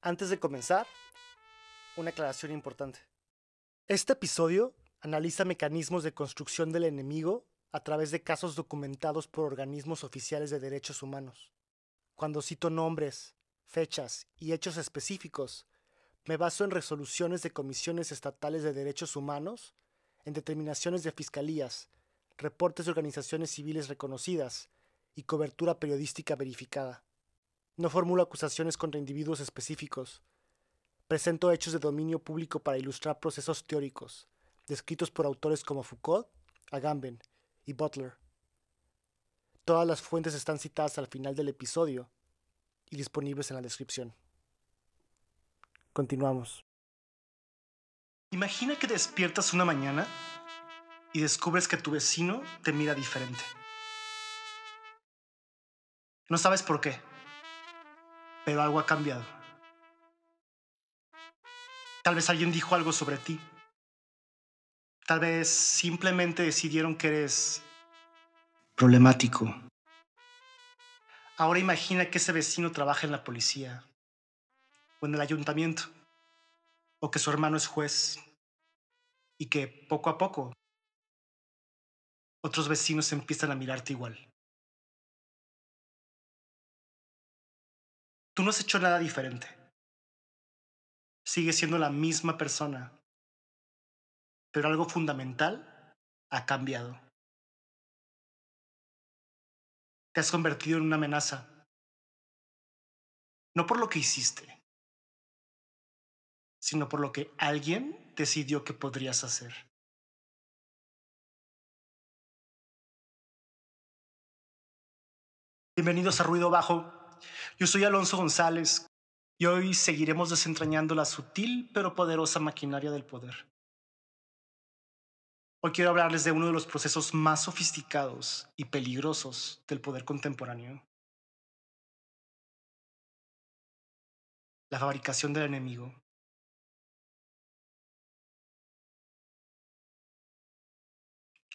Antes de comenzar, una aclaración importante. Este episodio analiza mecanismos de construcción del enemigo a través de casos documentados por organismos oficiales de derechos humanos. Cuando cito nombres, fechas y hechos específicos, me baso en resoluciones de comisiones estatales de derechos humanos, en determinaciones de fiscalías, reportes de organizaciones civiles reconocidas y cobertura periodística verificada. No formulo acusaciones contra individuos específicos. Presento hechos de dominio público para ilustrar procesos teóricos, descritos por autores como Foucault, Agamben y Butler. Todas las fuentes están citadas al final del episodio y disponibles en la descripción. Continuamos. Imagina que despiertas una mañana y descubres que tu vecino te mira diferente. No sabes por qué, pero algo ha cambiado. Tal vez alguien dijo algo sobre ti. Tal vez simplemente decidieron que eres problemático. Ahora imagina que ese vecino trabaja en la policía o en el ayuntamiento, o que su hermano es juez, y que poco a poco otros vecinos empiezan a mirarte igual. Tú no has hecho nada diferente. Sigues siendo la misma persona, pero algo fundamental ha cambiado. Te has convertido en una amenaza, no por lo que hiciste, sino por lo que alguien decidió que podrías hacer. Bienvenidos a Ruido Bajo. Yo soy Alonso González y hoy seguiremos desentrañando la sutil pero poderosa maquinaria del poder. Hoy quiero hablarles de uno de los procesos más sofisticados y peligrosos del poder contemporáneo: la fabricación del enemigo.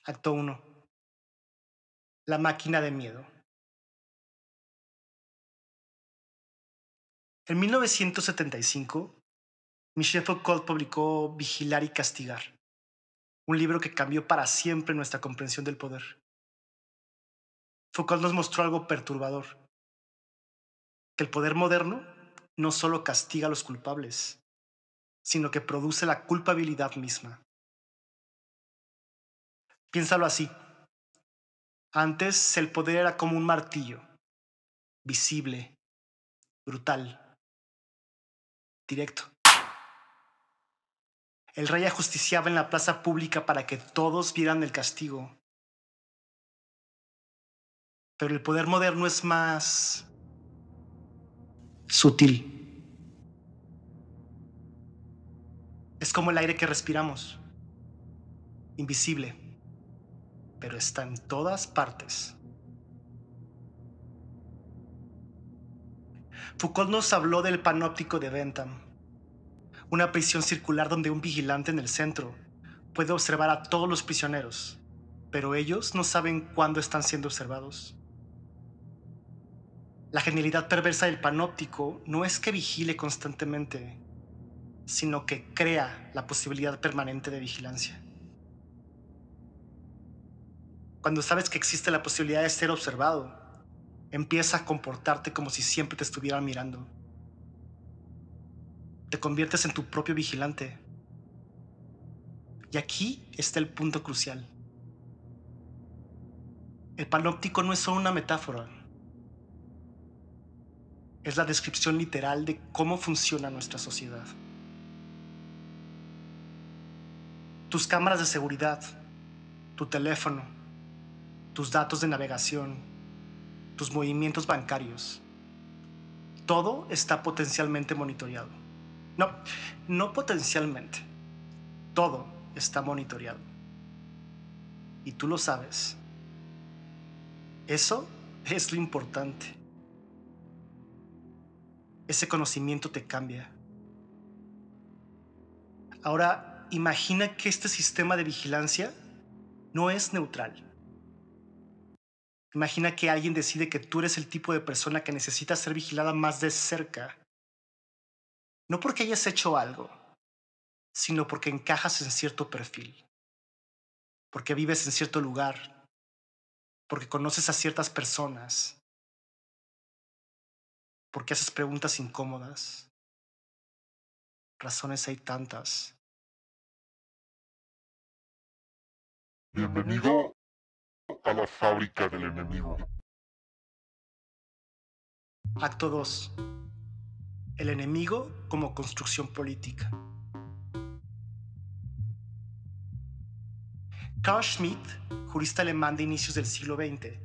Acto 1. La máquina de miedo. En 1975, Michel Foucault publicó Vigilar y Castigar, un libro que cambió para siempre nuestra comprensión del poder. Foucault nos mostró algo perturbador: que el poder moderno no solo castiga a los culpables, sino que produce la culpabilidad misma. Piénsalo así. Antes el poder era como un martillo, visible, brutal, directo. El rey ajusticiaba en la plaza pública para que todos vieran el castigo. Pero el poder moderno es más sutil. Es como el aire que respiramos, invisible, pero está en todas partes. Foucault nos habló del panóptico de Bentham, una prisión circular donde un vigilante en el centro puede observar a todos los prisioneros, pero ellos no saben cuándo están siendo observados. La genialidad perversa del panóptico no es que vigile constantemente, sino que crea la posibilidad permanente de vigilancia. Cuando sabes que existe la posibilidad de ser observado, empiezas a comportarte como si siempre te estuvieran mirando. Te conviertes en tu propio vigilante. Y aquí está el punto crucial. El panóptico no es solo una metáfora. Es la descripción literal de cómo funciona nuestra sociedad. Tus cámaras de seguridad, tu teléfono, tus datos de navegación, tus movimientos bancarios, todo está potencialmente monitoreado. No potencialmente. Todo está monitoreado. Y tú lo sabes. Eso es lo importante. Ese conocimiento te cambia. Ahora, imagina que este sistema de vigilancia no es neutral. Imagina que alguien decide que tú eres el tipo de persona que necesita ser vigilada más de cerca. No porque hayas hecho algo, sino porque encajas en cierto perfil, porque vives en cierto lugar, porque conoces a ciertas personas, porque haces preguntas incómodas. Razones hay tantas. Bienvenido a la fábrica del enemigo. Acto 2. El enemigo como construcción política. Carl Schmitt, jurista alemán de inicios del siglo XX,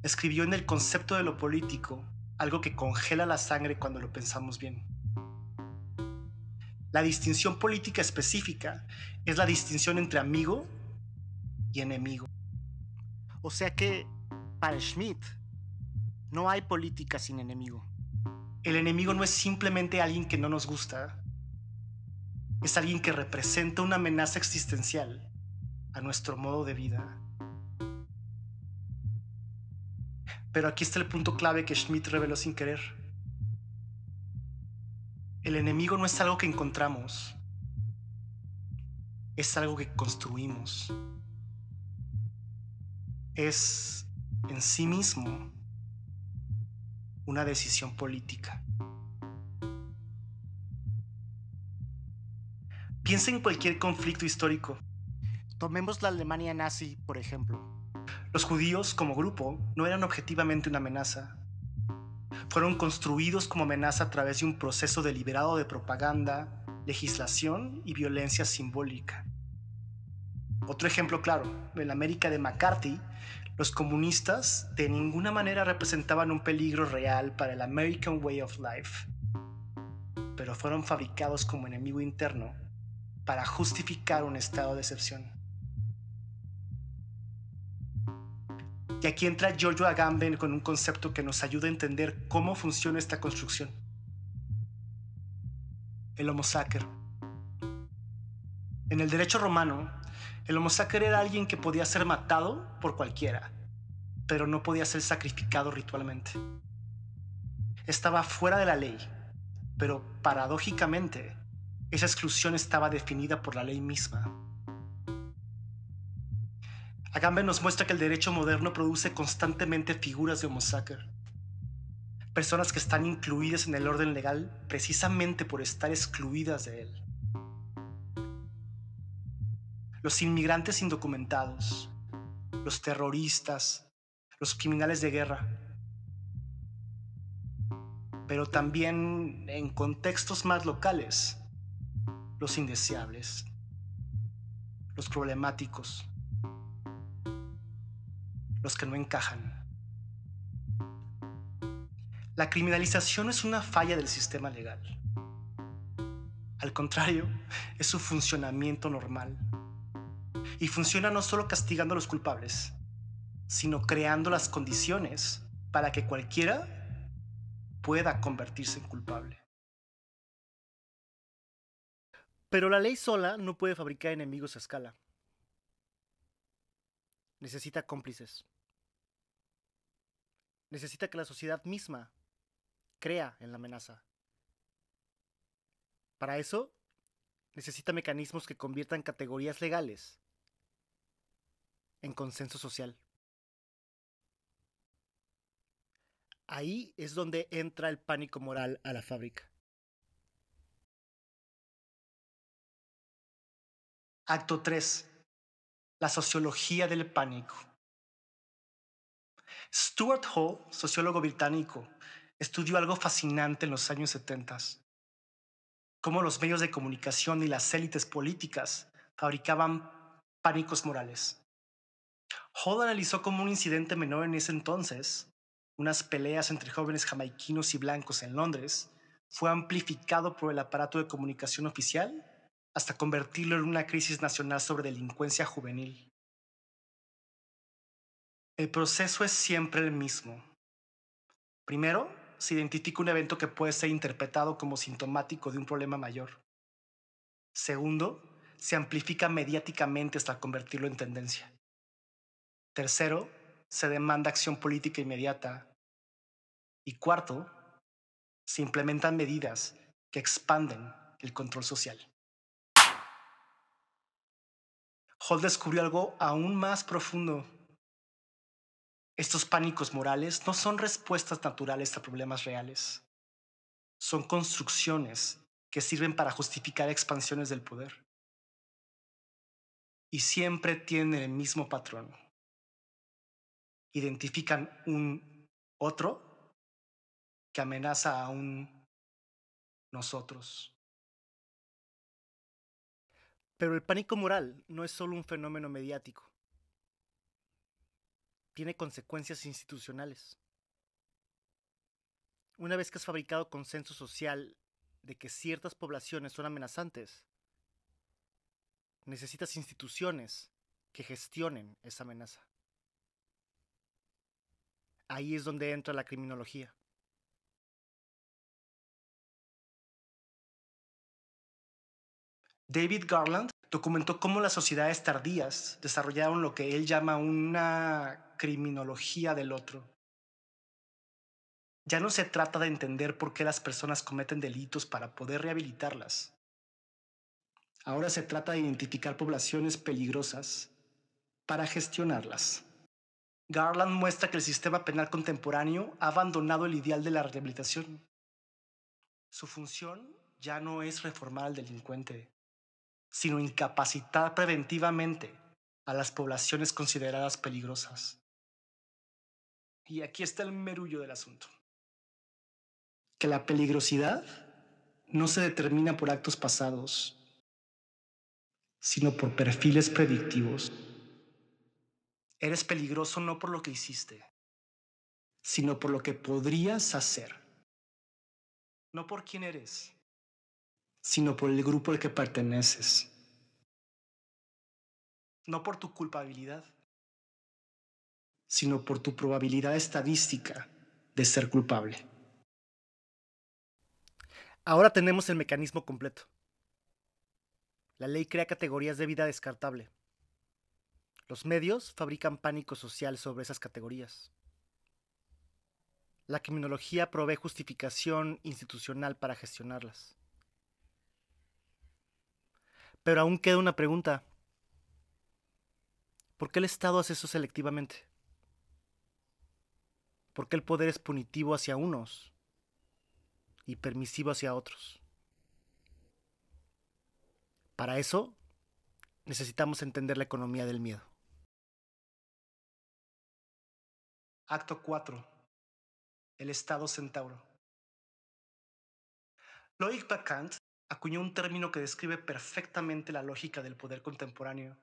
escribió en El concepto de lo político algo que congela la sangre cuando lo pensamos bien. La distinción política específica es la distinción entre amigo y enemigo. O sea que, para Schmitt, no hay política sin enemigo. El enemigo no es simplemente alguien que no nos gusta, es alguien que representa una amenaza existencial a nuestro modo de vida. Pero aquí está el punto clave que Schmitt reveló sin querer. El enemigo no es algo que encontramos, es algo que construimos. Es en sí mismo una decisión política. Piensa en cualquier conflicto histórico. Tomemos la Alemania nazi, por ejemplo. Los judíos, como grupo, no eran objetivamente una amenaza. Fueron construidos como amenaza a través de un proceso deliberado de propaganda, legislación y violencia simbólica. Otro ejemplo claro, en la América de McCarthy, los comunistas de ninguna manera representaban un peligro real para el American Way of Life, pero fueron fabricados como enemigo interno para justificar un estado de excepción. Y aquí entra Giorgio Agamben con un concepto que nos ayuda a entender cómo funciona esta construcción. El homo sacer. En el derecho romano, el homo sacer era alguien que podía ser matado por cualquiera, pero no podía ser sacrificado ritualmente. Estaba fuera de la ley, pero paradójicamente, esa exclusión estaba definida por la ley misma. Agamben nos muestra que el derecho moderno produce constantemente figuras de homo sacer, personas que están incluidas en el orden legal precisamente por estar excluidas de él. Los inmigrantes indocumentados, los terroristas, los criminales de guerra, pero también en contextos más locales, los indeseables, los problemáticos, los que no encajan. La criminalización es una falla del sistema legal. Al contrario, es su funcionamiento normal. Y funciona no solo castigando a los culpables, sino creando las condiciones para que cualquiera pueda convertirse en culpable. Pero la ley sola no puede fabricar enemigos a escala. Necesita cómplices. Necesita que la sociedad misma crea en la amenaza. Para eso, necesita mecanismos que conviertan categorías legales en consenso social. Ahí es donde entra el pánico moral a la fábrica. Acto 3. La sociología del pánico. Stuart Hall, sociólogo británico, estudió algo fascinante en los años 70. Cómo los medios de comunicación y las élites políticas fabricaban pánicos morales. Hall analizó cómo un incidente menor en ese entonces, unas peleas entre jóvenes jamaiquinos y blancos en Londres, fue amplificado por el aparato de comunicación oficial hasta convertirlo en una crisis nacional sobre delincuencia juvenil. El proceso es siempre el mismo. Primero, se identifica un evento que puede ser interpretado como sintomático de un problema mayor. Segundo, se amplifica mediáticamente hasta convertirlo en tendencia. Tercero, se demanda acción política inmediata. Y cuarto, se implementan medidas que expanden el control social. Hall descubrió algo aún más profundo. Estos pánicos morales no son respuestas naturales a problemas reales. Son construcciones que sirven para justificar expansiones del poder. Y siempre tienen el mismo patrón. Identifican un otro que amenaza a un nosotros. Pero el pánico moral no es solo un fenómeno mediático. Tiene consecuencias institucionales. Una vez que has fabricado consenso social de que ciertas poblaciones son amenazantes, necesitas instituciones que gestionen esa amenaza. Ahí es donde entra la criminología. David Garland documentó cómo las sociedades tardías desarrollaron lo que él llama una criminología del otro. Ya no se trata de entender por qué las personas cometen delitos para poder rehabilitarlas. Ahora se trata de identificar poblaciones peligrosas para gestionarlas. Garland muestra que el sistema penal contemporáneo ha abandonado el ideal de la rehabilitación. Su función ya no es reformar al delincuente, sino incapacitar preventivamente a las poblaciones consideradas peligrosas. Y aquí está el merullo del asunto. Que la peligrosidad no se determina por actos pasados, sino por perfiles predictivos. Eres peligroso no por lo que hiciste, sino por lo que podrías hacer. No por quién eres, sino por el grupo al que perteneces. No por tu culpabilidad, sino por tu probabilidad estadística de ser culpable. Ahora tenemos el mecanismo completo. La ley crea categorías de vida descartable. Los medios fabrican pánico social sobre esas categorías. La criminología provee justificación institucional para gestionarlas. Pero aún queda una pregunta. ¿Por qué el Estado hace eso selectivamente? ¿Por qué el poder es punitivo hacia unos y permisivo hacia otros? Para eso, necesitamos entender la economía del miedo. Acto 4. El Estado centauro. Loïc Bacant acuñó un término que describe perfectamente la lógica del poder contemporáneo.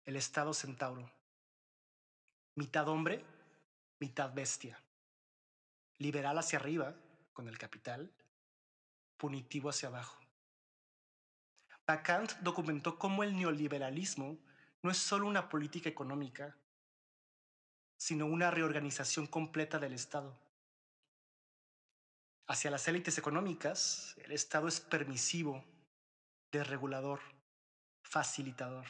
El Estado centauro. Mitad hombre, mitad bestia. Liberal hacia arriba, con el capital, punitivo hacia abajo. Bacant documentó cómo el neoliberalismo no es solo una política económica, sino una reorganización completa del Estado. Hacia las élites económicas, el Estado es permisivo, desregulador, facilitador.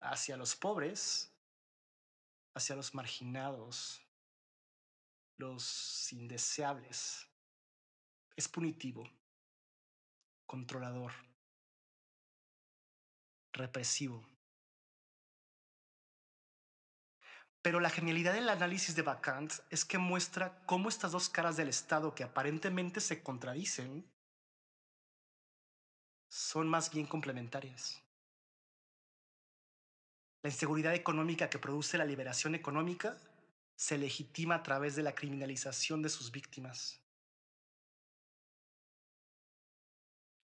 Hacia los pobres, hacia los marginados, los indeseables, es punitivo, controlador, represivo. Pero la genialidad del análisis de Bacant es que muestra cómo estas dos caras del Estado que aparentemente se contradicen son más bien complementarias. La inseguridad económica que produce la liberación económica se legitima a través de la criminalización de sus víctimas.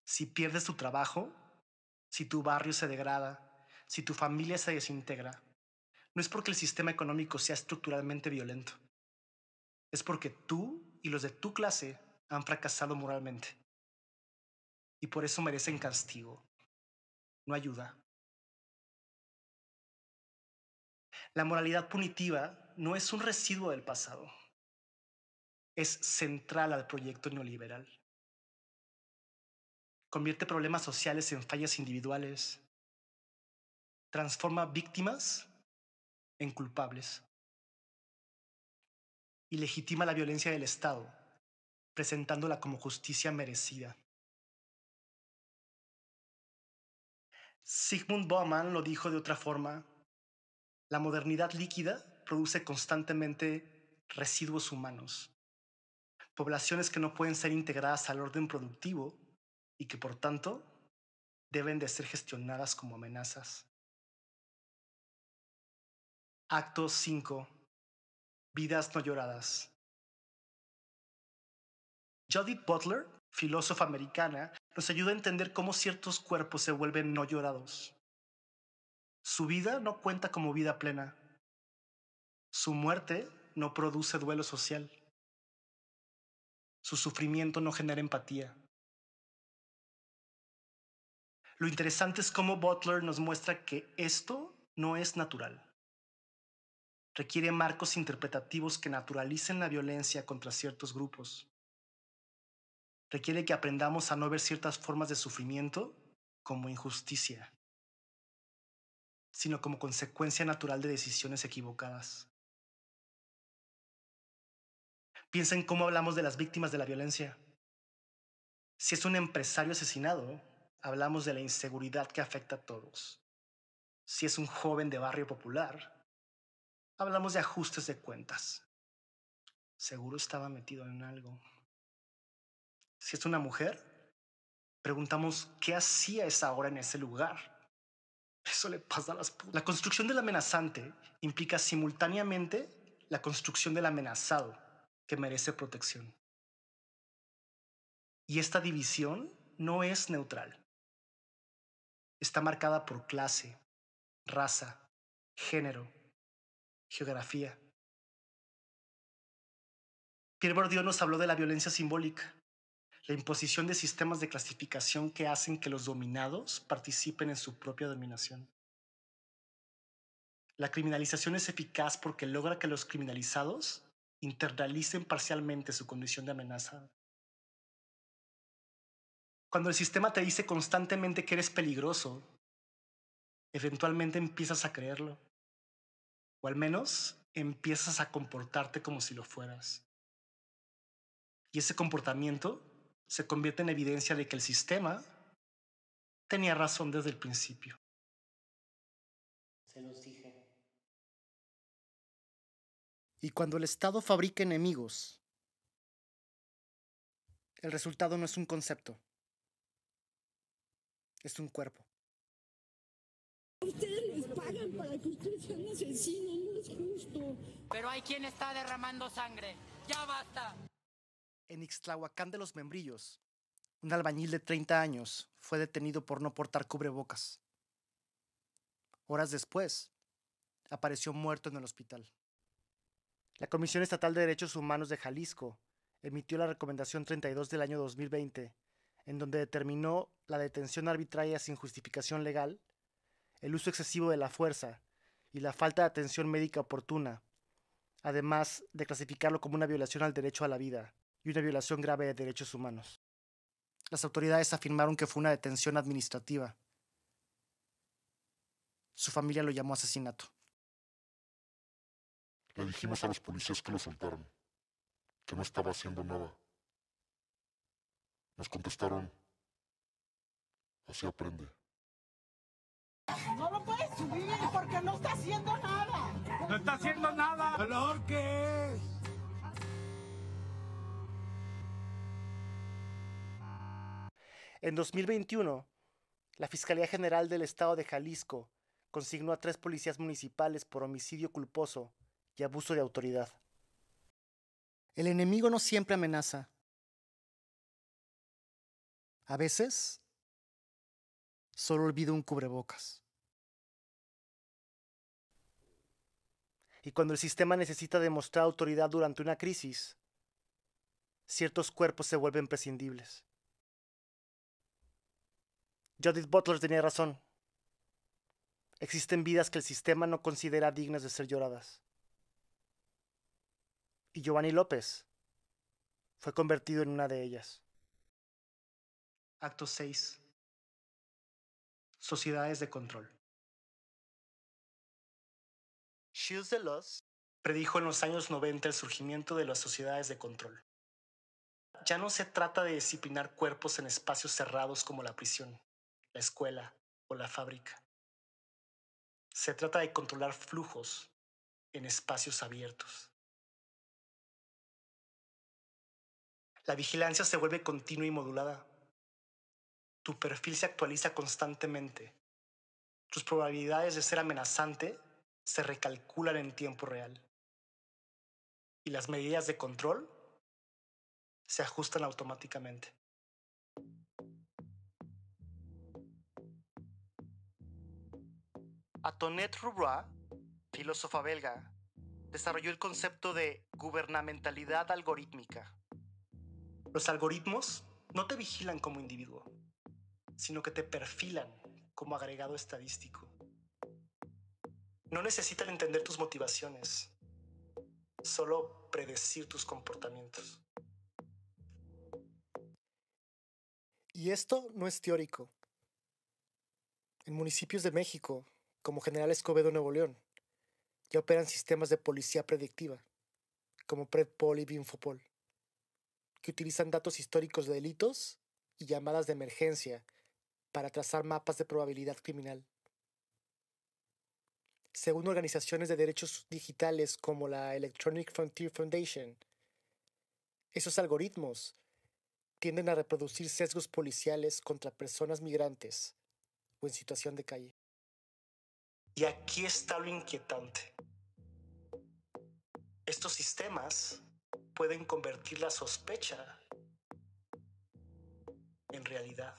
Si pierdes tu trabajo, si tu barrio se degrada, si tu familia se desintegra, no es porque el sistema económico sea estructuralmente violento. Es porque tú y los de tu clase han fracasado moralmente. Y por eso merecen castigo, no ayuda. La moralidad punitiva no es un residuo del pasado. Es central al proyecto neoliberal. Convierte problemas sociales en fallas individuales. Transforma víctimas en culpables. Y legitima la violencia del Estado presentándola como justicia merecida. Zygmunt Bauman lo dijo de otra forma: la modernidad líquida produce constantemente residuos humanos, poblaciones que no pueden ser integradas al orden productivo y que por tanto deben de ser gestionadas como amenazas. Acto 5. Vidas no lloradas. Judith Butler, filósofa americana, nos ayuda a entender cómo ciertos cuerpos se vuelven no llorados. Su vida no cuenta como vida plena. Su muerte no produce duelo social. Su sufrimiento no genera empatía. Lo interesante es cómo Butler nos muestra que esto no es natural. Requiere marcos interpretativos que naturalicen la violencia contra ciertos grupos. Requiere que aprendamos a no ver ciertas formas de sufrimiento como injusticia, sino como consecuencia natural de decisiones equivocadas. Piensa en cómo hablamos de las víctimas de la violencia. Si es un empresario asesinado, hablamos de la inseguridad que afecta a todos. Si es un joven de barrio popular, hablamos de ajustes de cuentas. Seguro estaba metido en algo. Si es una mujer, preguntamos qué hacía esa hora en ese lugar. Eso le pasa a las putas. La construcción del amenazante implica simultáneamente la construcción del amenazado, que merece protección. Y esta división no es neutral. Está marcada por clase, raza, género, geografía. Pierre Bourdieu nos habló de la violencia simbólica, la imposición de sistemas de clasificación que hacen que los dominados participen en su propia dominación. La criminalización es eficaz porque logra que los criminalizados internalicen parcialmente su condición de amenaza. Cuando el sistema te dice constantemente que eres peligroso, eventualmente empiezas a creerlo. O al menos empiezas a comportarte como si lo fueras. Y ese comportamiento se convierte en evidencia de que el sistema tenía razón desde el principio. Se los dije. Y cuando el Estado fabrica enemigos, el resultado no es un concepto, es un cuerpo. Ustedes les pagan para que ustedes sean asesinos, no es justo. Pero hay quien está derramando sangre. ¡Ya basta! En Ixtlahuacán de los Membrillos, un albañil de 30 años fue detenido por no portar cubrebocas. Horas después, apareció muerto en el hospital. La Comisión Estatal de Derechos Humanos de Jalisco emitió la Recomendación 32 del año 2020, en donde determinó la detención arbitraria sin justificación legal, el uso excesivo de la fuerza y la falta de atención médica oportuna, además de clasificarlo como una violación al derecho a la vida y una violación grave de derechos humanos. Las autoridades afirmaron que fue una detención administrativa. Su familia lo llamó asesinato. Le dijimos a los policías que lo soltaran, que no estaba haciendo nada. Nos contestaron, así aprende. No lo puedes subir porque no está haciendo nada. ¡No está haciendo nada! ¡No lo ahorques! En 2021, la Fiscalía General del Estado de Jalisco consignó a 3 policías municipales por homicidio culposo y abuso de autoridad. El enemigo no siempre amenaza. A veces, solo olvida un cubrebocas. Y cuando el sistema necesita demostrar autoridad durante una crisis, ciertos cuerpos se vuelven prescindibles. Judith Butler tenía razón. Existen vidas que el sistema no considera dignas de ser lloradas. Y Giovanni López fue convertido en una de ellas. Acto 6. Sociedades de control. Gilles Deleuze predijo en los años 90 el surgimiento de las sociedades de control. ya no se trata de disciplinar cuerpos en espacios cerrados como la prisión, la escuela o la fábrica. Se trata de controlar flujos en espacios abiertos. La vigilancia se vuelve continua y modulada. Tu perfil se actualiza constantemente. Tus probabilidades de ser amenazante se recalculan en tiempo real. Y las medidas de control se ajustan automáticamente. Antoinette Rourois, filósofa belga, desarrolló el concepto de gubernamentalidad algorítmica. Los algoritmos no te vigilan como individuo, sino que te perfilan como agregado estadístico. No necesitan entender tus motivaciones, solo predecir tus comportamientos. Y esto no es teórico. En municipios de México, como General Escobedo, Nuevo León, ya operan sistemas de policía predictiva, como Predpol y Binfopol, que utilizan datos históricos de delitos y llamadas de emergencia para trazar mapas de probabilidad criminal. Según organizaciones de derechos digitales como la Electronic Frontier Foundation, esos algoritmos tienden a reproducir sesgos policiales contra personas migrantes o en situación de calle. Y aquí está lo inquietante. Estos sistemas pueden convertir la sospecha en realidad.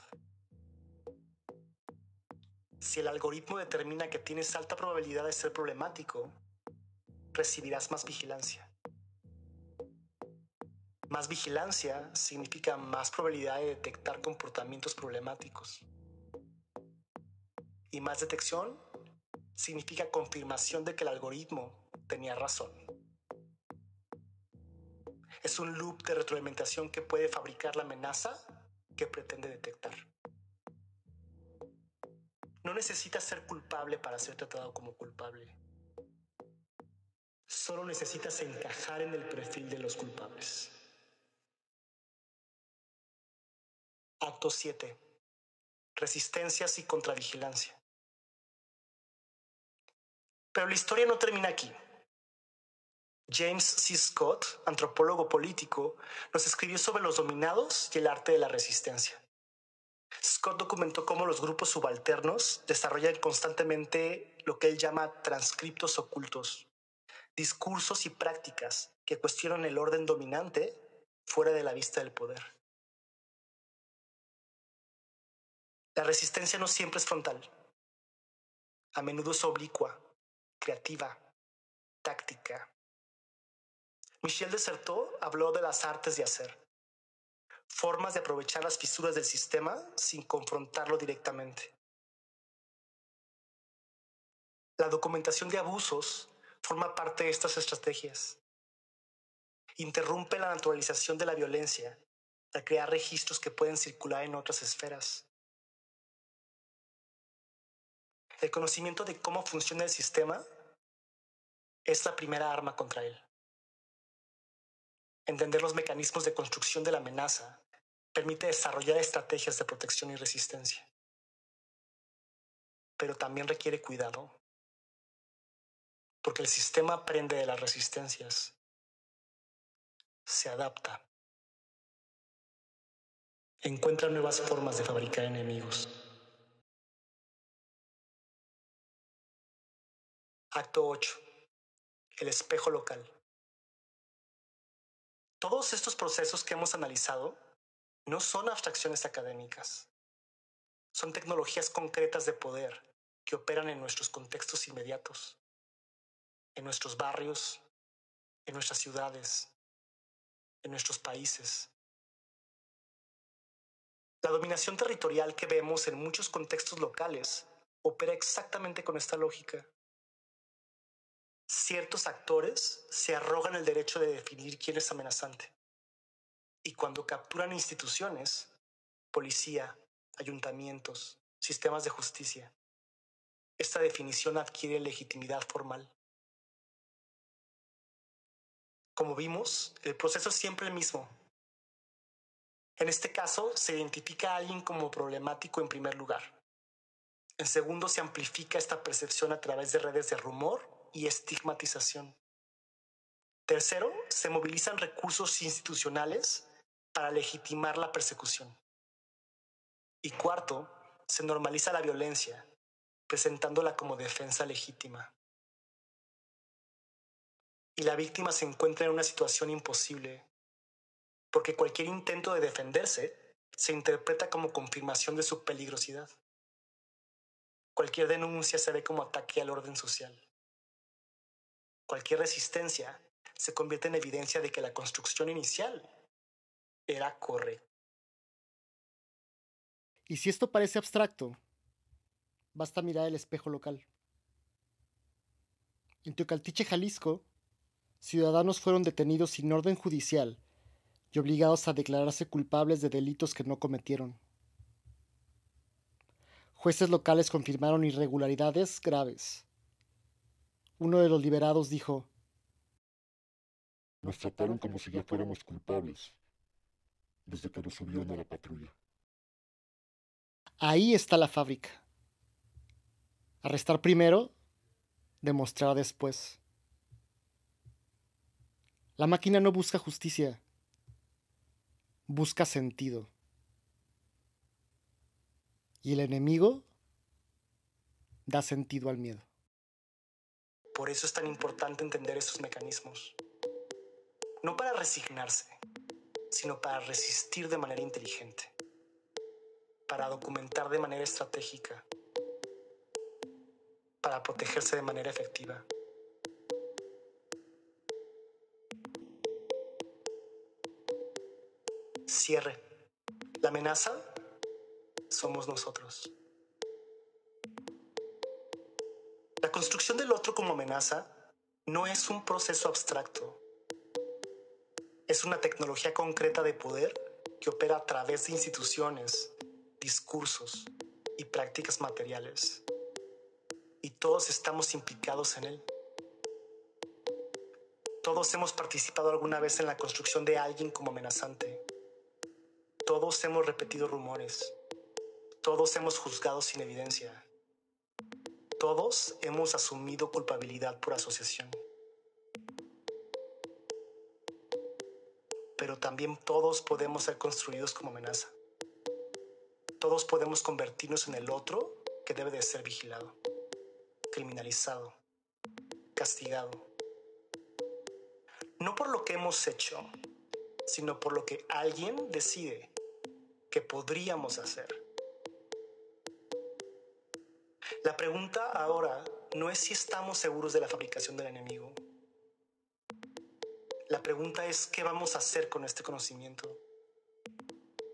Si el algoritmo determina que tienes alta probabilidad de ser problemático, recibirás más vigilancia. Más vigilancia significa más probabilidad de detectar comportamientos problemáticos. Y más detección significa confirmación de que el algoritmo tenía razón. Es un loop de retroalimentación que puede fabricar la amenaza que pretende detectar. No necesitas ser culpable para ser tratado como culpable. Solo necesitas encajar en el perfil de los culpables. Acto 7. Resistencias y contravigilancia. Pero la historia no termina aquí. James C. Scott, antropólogo político, nos escribió sobre los dominados y el arte de la resistencia. Scott documentó cómo los grupos subalternos desarrollan constantemente lo que él llama transcriptos ocultos, discursos y prácticas que cuestionan el orden dominante fuera de la vista del poder. La resistencia no siempre es frontal. A menudo es oblicua, creativa, táctica. Michel de Certeau habló de las artes de hacer, formas de aprovechar las fisuras del sistema sin confrontarlo directamente. La documentación de abusos forma parte de estas estrategias. Interrumpe la naturalización de la violencia al crear registros que pueden circular en otras esferas. El conocimiento de cómo funciona el sistema es la primera arma contra él. Entender los mecanismos de construcción de la amenaza permite desarrollar estrategias de protección y resistencia. Pero también requiere cuidado, porque el sistema aprende de las resistencias, se adapta, encuentra nuevas formas de fabricar enemigos. Acto 8. El espejo local. Todos estos procesos que hemos analizado no son abstracciones académicas. Son tecnologías concretas de poder que operan en nuestros contextos inmediatos, en nuestros barrios, en nuestras ciudades, en nuestros países. La dominación territorial que vemos en muchos contextos locales opera exactamente con esta lógica. Ciertos actores se arrogan el derecho de definir quién es amenazante. Y cuando capturan instituciones, policía, ayuntamientos, sistemas de justicia, esta definición adquiere legitimidad formal. Como vimos, el proceso es siempre el mismo. En este caso, se identifica a alguien como problemático en primer lugar. En segundo, se amplifica esta percepción a través de redes de rumor y estigmatización. Tercero, se movilizan recursos institucionales para legitimar la persecución. Y cuarto, se normaliza la violencia, presentándola como defensa legítima. Y la víctima se encuentra en una situación imposible, porque cualquier intento de defenderse se interpreta como confirmación de su peligrosidad. Cualquier denuncia se ve como ataque al orden social. Cualquier resistencia se convierte en evidencia de que la construcción inicial era correcta. Y si esto parece abstracto, basta mirar el espejo local. En Teocaltiche, Jalisco, ciudadanos fueron detenidos sin orden judicial y obligados a declararse culpables de delitos que no cometieron. Jueces locales confirmaron irregularidades graves. Uno de los liberados dijo: Nos trataron como si ya fuéramos culpables, desde que nos subieron a la patrulla. Ahí está la fábrica. Arrestar primero, demostrar después. La máquina no busca justicia, busca sentido. Y el enemigo da sentido al miedo. Por eso es tan importante entender estos mecanismos. No para resignarse, sino para resistir de manera inteligente. Para documentar de manera estratégica. Para protegerse de manera efectiva. Cierre. La amenaza somos nosotros. La construcción del otro como amenaza no es un proceso abstracto. Es una tecnología concreta de poder que opera a través de instituciones, discursos y prácticas materiales. Y todos estamos implicados en él. Todos hemos participado alguna vez en la construcción de alguien como amenazante. Todos hemos repetido rumores. Todos hemos juzgado sin evidencia. Todos hemos asumido culpabilidad por asociación. Pero también todos podemos ser construidos como amenaza. Todos podemos convertirnos en el otro que debe de ser vigilado, criminalizado, castigado. No por lo que hemos hecho, sino por lo que alguien decide que podríamos hacer. La pregunta ahora no es si estamos seguros de la fabricación del enemigo. La pregunta es qué vamos a hacer con este conocimiento.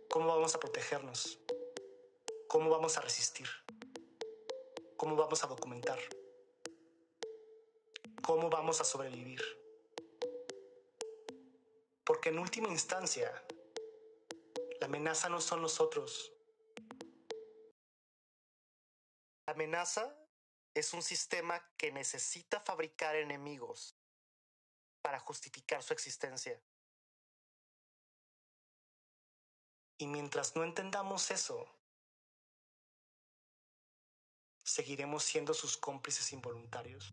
¿Cómo vamos a protegernos? ¿Cómo vamos a resistir? ¿Cómo vamos a documentar? ¿Cómo vamos a sobrevivir? Porque en última instancia, la amenaza no son nosotros. La amenaza es un sistema que necesita fabricar enemigos para justificar su existencia. Y mientras no entendamos eso, seguiremos siendo sus cómplices involuntarios.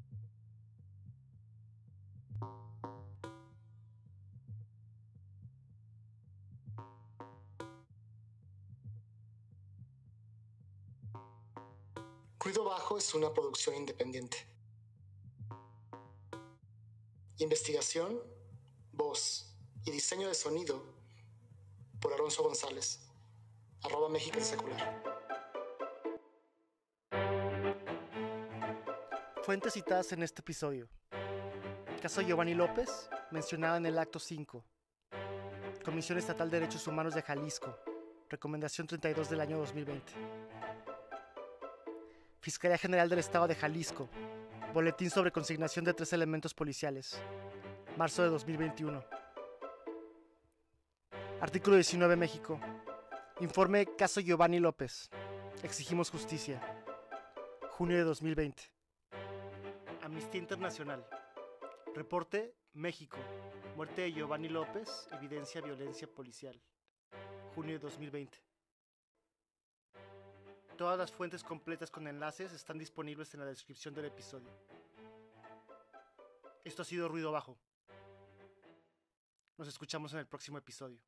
Ruido Bajo es una producción independiente. Investigación, voz y diseño de sonido por Alonso González. @México Secular. Fuentes citadas en este episodio: caso Giovanni López, mencionado en el acto 5. Comisión Estatal de Derechos Humanos de Jalisco, recomendación 32 del año 2020. Fiscalía General del Estado de Jalisco, boletín sobre consignación de 3 elementos policiales, marzo de 2021. Artículo 19, México. Informe caso Giovanni López. Exigimos justicia. Junio de 2020. Amnistía Internacional. Reporte México. Muerte de Giovanni López. Evidencia violencia policial. junio de 2020. Todas las fuentes completas con enlaces están disponibles en la descripción del episodio. Esto ha sido Ruido Bajo. Nos escuchamos en el próximo episodio.